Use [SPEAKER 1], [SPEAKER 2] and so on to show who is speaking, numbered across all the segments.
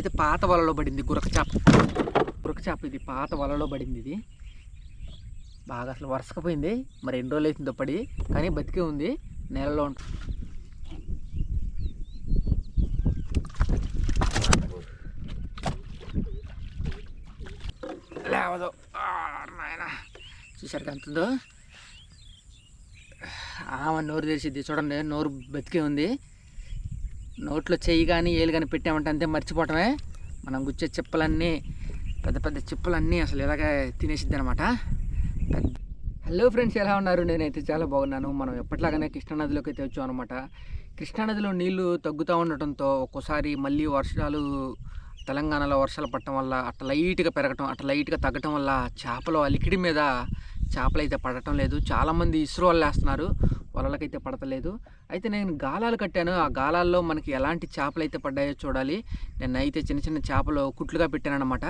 [SPEAKER 1] ఇదైతే పాత వలలో పడింది గురక చేప ఇది పాత వలలో పడింది. ఇది బాగా అసలు వరుసకపోయింది. మరి ఎన్ని రోజులు అవుతుందో పడి, కానీ బతికే ఉంది, నేలలో ఉంటుంది. లేవదు నాయన, చూసారు ఎంత ఉందో. నోరు తెరిచిద్ది చూడండి, నోరు బతికే ఉంది. నోట్లో చెయ్యి కానీ ఏలు కానీ పెట్టామంటే అంతే మర్చిపోవటమే. మనం గుచ్చే చిప్పలన్నీ, పెద్ద పెద్ద చిప్పలన్నీ అసలు ఇలాగే తినేసిద్ది అనమాట. హలో ఫ్రెండ్స్, ఎలా ఉన్నారు? నేనైతే చాలా బాగున్నాను. మనం ఎప్పటిలాగానే కృష్ణానదిలోకి అయితే వచ్చాం అనమాట. కృష్ణానదిలో నీళ్లు తగ్గుతూ ఉండటంతో ఒక్కోసారి మళ్ళీ వర్షాలు, తెలంగాణలో వర్షాలు పడటం వల్ల అట్లా లైట్గా పెరగటం, అట్లా లైట్గా తగ్గటం వల్ల చేపలు అలికిడి మీద చేపలు అయితే పడటం లేదు. చాలామంది ఇసురు వాళ్ళు వేస్తున్నారు, వలలకైతే పడతలేదు. అయితే నేను గాలాలు కట్టాను. ఆ గాలాల్లో మనకి ఎలాంటి చేపలు అయితే పడ్డాయో చూడాలి. నేను అయితే చిన్న చిన్న చేపలు కుట్లుగా పెట్టాను అనమాట.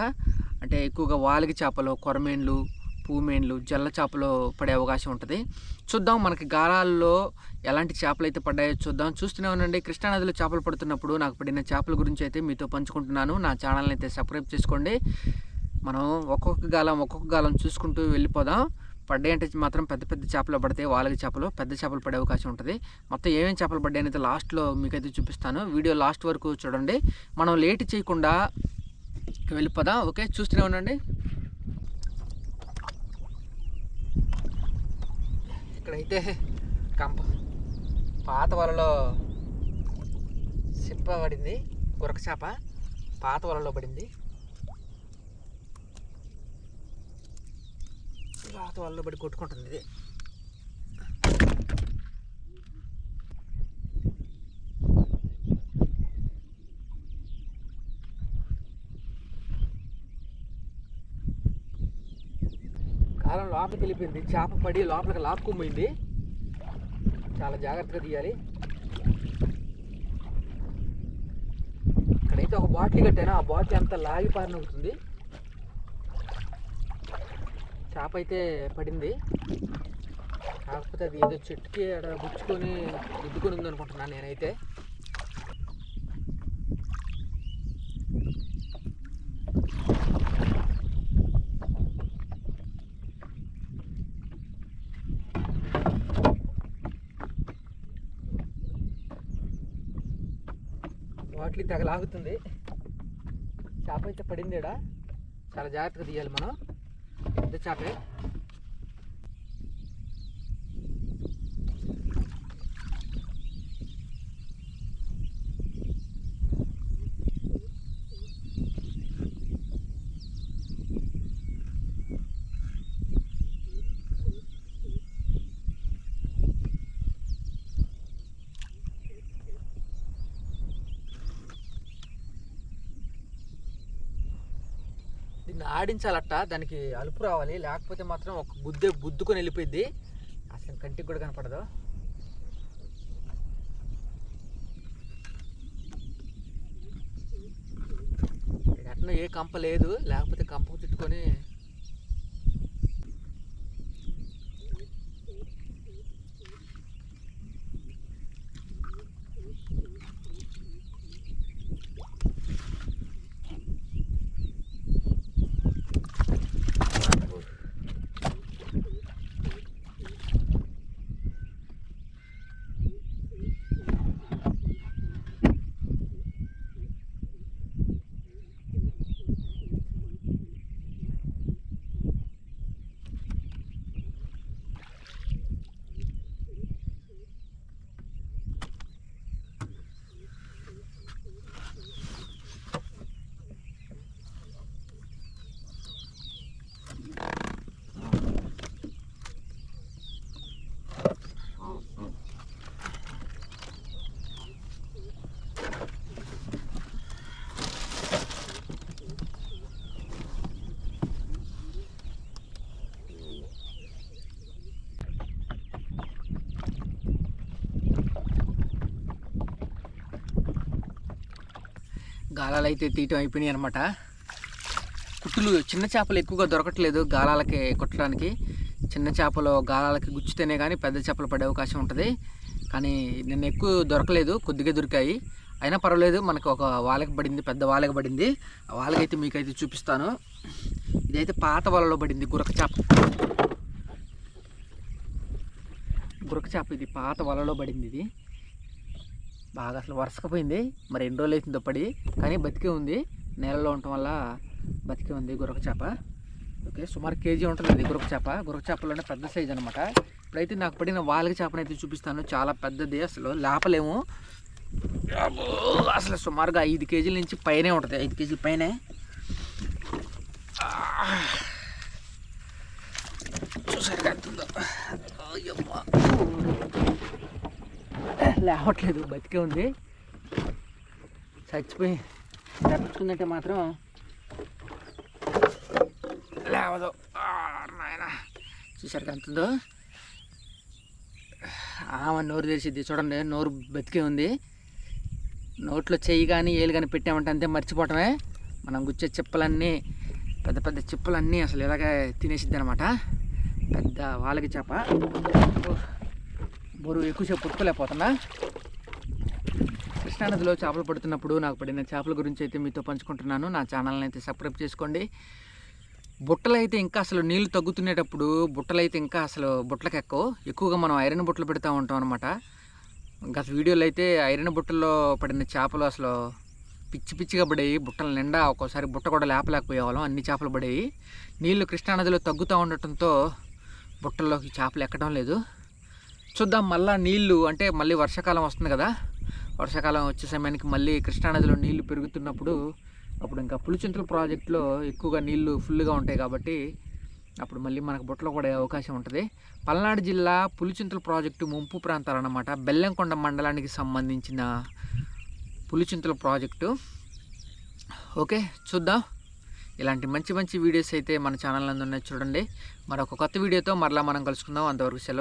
[SPEAKER 1] అంటే ఎక్కువగా వాలిగి చేపలు, కొరమేండ్లు, పూమేండ్లు, జల్ల చేపలు పడే అవకాశం ఉంటుంది. చూద్దాం మనకి గాలాల్లో ఎలాంటి చేపలు అయితే పడ్డాయో చూద్దాం. చూస్తూనే ఉండండి. కృష్ణానదిలో చేపలు పడుతున్నప్పుడు నాకు పడిన చేపల గురించి అయితే మీతో పంచుకుంటున్నాను. నా ఛానల్ని అయితే సబ్స్క్రైబ్ చేసుకోండి. మనం ఒక్కొక్క గాలం చూసుకుంటూ వెళ్ళిపోదాం. పడ్డాయి అంటే మాత్రం పెద్ద పెద్ద చేపలు పడతాయి, వాలగి చేపలు, పెద్ద చేపలు పడే అవకాశం ఉంటుంది. మొత్తం ఏమేమి చేపలు పడ్డాయని అయితే లాస్ట్లో మీకైతే చూపిస్తాను. వీడియో లాస్ట్ వరకు చూడండి. మనం లేట్ చేయకుండా వెళ్ళిపోదాం. ఓకే, చూస్తూనే ఉండండి. ఇక్కడైతే పాత వలలో సిప్ప పడింది, గురక చేప పాత వలలో పడింది. పాత వలలో పడి కొట్టుకుంటుంది ఇది. కాలం లోపలికి వెళ్ళిపోయింది, చేప పడి లోపలికి లాక్కుపోయింది. చాలా జాగ్రత్తగా తీయాలి. ఇక్కడైతే ఒక బాటిల్ కట్టాను, ఆ బాటిల్ అంతా లాగి పారినవుతుంది. చేప అయితే పడింది, కాకపోతే అది ఏదో చెట్టుకి అక్కడ గుచ్చుకొని గుద్దుకొని ఉంది అనుకుంటున్నాను నేనైతే. బాటిల్ తెగలాగుతుంది. చేప అయితే పడింది ఈడ, చాలా జాగ్రత్తగా తీయాలి మనం. పెద్ద చేపే. దీన్ని ఆడించాలట, దానికి అలుపు రావాలి, లేకపోతే మాత్రం ఒక బుద్దుకొని వెళ్ళిపోయింది. అసలు కంటికి కూడా కనపడదు. అట్లా ఏ కంప లేదు, లేకపోతే కంపకు చుట్టుకొని గాలాలు అయితే తీయటం అయిపోయినాయి అనమాట. కుట్టులు చిన్న చేపలు ఎక్కువగా దొరకట్లేదు గాలాలకి కుట్టడానికి. చిన్న చేపలు గాలాలకి గుచ్చితేనే కానీ పెద్ద చేపలు పడే అవకాశం ఉంటుంది. కానీ నిన్న ఎక్కువ దొరకలేదు, కొద్దిగా దొరికాయి. అయినా పర్వాలేదు, మనకు ఒక వాలకి పడింది, పెద్ద వాలకి పడింది. ఆ వాలకైతే మీకైతే చూపిస్తాను. ఇదైతే పాత వలలో పడింది గురక చేప. ఇది పాత వలలో పడింది. ఇది బాగా అసలు వరుసకపోయింది. మరి ఎన్ని రోజులు అవుతుందో పడి, కానీ బతికే ఉంది. నేలలో ఉండటం వల్ల బతికే ఉంది గురక చేప. ఓకే, సుమారు కేజీ ఉంటుంది ఇది గురక చేప. గురక చేపలోనే పెద్ద సైజు అనమాట. ఇప్పుడైతే నాకు పడిన వాలకి చేపను అయితే చూపిస్తాను. చాలా పెద్దది, అసలు లేపలేము. అసలు సుమారుగా 5 కేజీల నుంచి పైనే ఉంటుంది, 5 కేజీల పైనే. చూసారు కడుతుందో, లేవట్లేదు, బతికే ఉంది. చచ్చిపోయి తప్పించుకుందంటే మాత్రం లేవదు. నాయన చూసారు కడుతుందో, ఆమె నోరు తెరిచిద్ది చూడండి. నోరు బతికే ఉంది. నోట్లో చెయ్యి కానీ ఏలు కానీ పెట్టామంటే అంతే మర్చిపోవటమే. మనం గుచ్చే చిప్పలన్నీ, పెద్ద పెద్ద చిప్పలన్నీ అసలు ఇలాగే తినేసిద్ది అనమాట. పెద్ద వాలకి చేప. బరువు ఎక్కువసేపు పుట్టుకోలేకపోతున్నా. కృష్ణానదిలో చేపలు పడుతున్నప్పుడు నాకు పడిన చేపల గురించి అయితే మీతో పంచుకుంటున్నాను. నా ఛానల్ని అయితే సబ్స్క్రైబ్ చేసుకోండి. బుట్టలు అయితే ఇంకా అసలు నీళ్లు తగ్గుతునేటప్పుడు బుట్టలు అయితే ఇంకా అసలు బుట్టలకు ఎక్కువగా మనం ఐరన్ బుట్టలు పెడతా ఉంటాం అనమాట. గత వీడియోలో అయితే ఐరన్ బుట్టల్లో పడిన చేపలు అసలు పిచ్చి పిచ్చిగా పడేవి. బుట్టల నిండా ఒక్కోసారి బుట్ట కూడా లేపలేకపోయేవాళ్ళం, అన్ని చేపలు పడేవి. నీళ్లు కృష్ణానదిలో తగ్గుతూ ఉండటంతో బుట్టల్లోకి చేపలు ఎక్కడం లేదు. చూద్దాం, మళ్ళీ నీళ్లు అంటే మళ్ళీ వర్షాకాలం వస్తుంది కదా. వర్షాకాలం వచ్చే సమయానికి మళ్ళీ కృష్ణానదిలో నీళ్లు పెరుగుతున్నప్పుడు అప్పుడు ఇంకా పులిచింతల ప్రాజెక్టులో ఎక్కువగా నీళ్లు ఫుల్గా ఉంటాయి కాబట్టి అప్పుడు మళ్ళీ మనకు బుట్టలో పడే అవకాశం ఉంటుంది. పల్నాడు జిల్లా పులిచింతల ప్రాజెక్టు ముంపు ప్రాంతాలు అన్నమాట. బెల్లంకొండ మండలానికి సంబంధించిన పులిచింతల ప్రాజెక్టు. ఓకే, చూద్దాం. ఇలాంటి మంచి మంచి వీడియోస్ అయితే మన ఛానల్ నందు ఉన్నాయి, చూడండి. మరొక కొత్త వీడియోతో మరలా మనం కలుసుకుందాం. అంతవరకు సెలవు.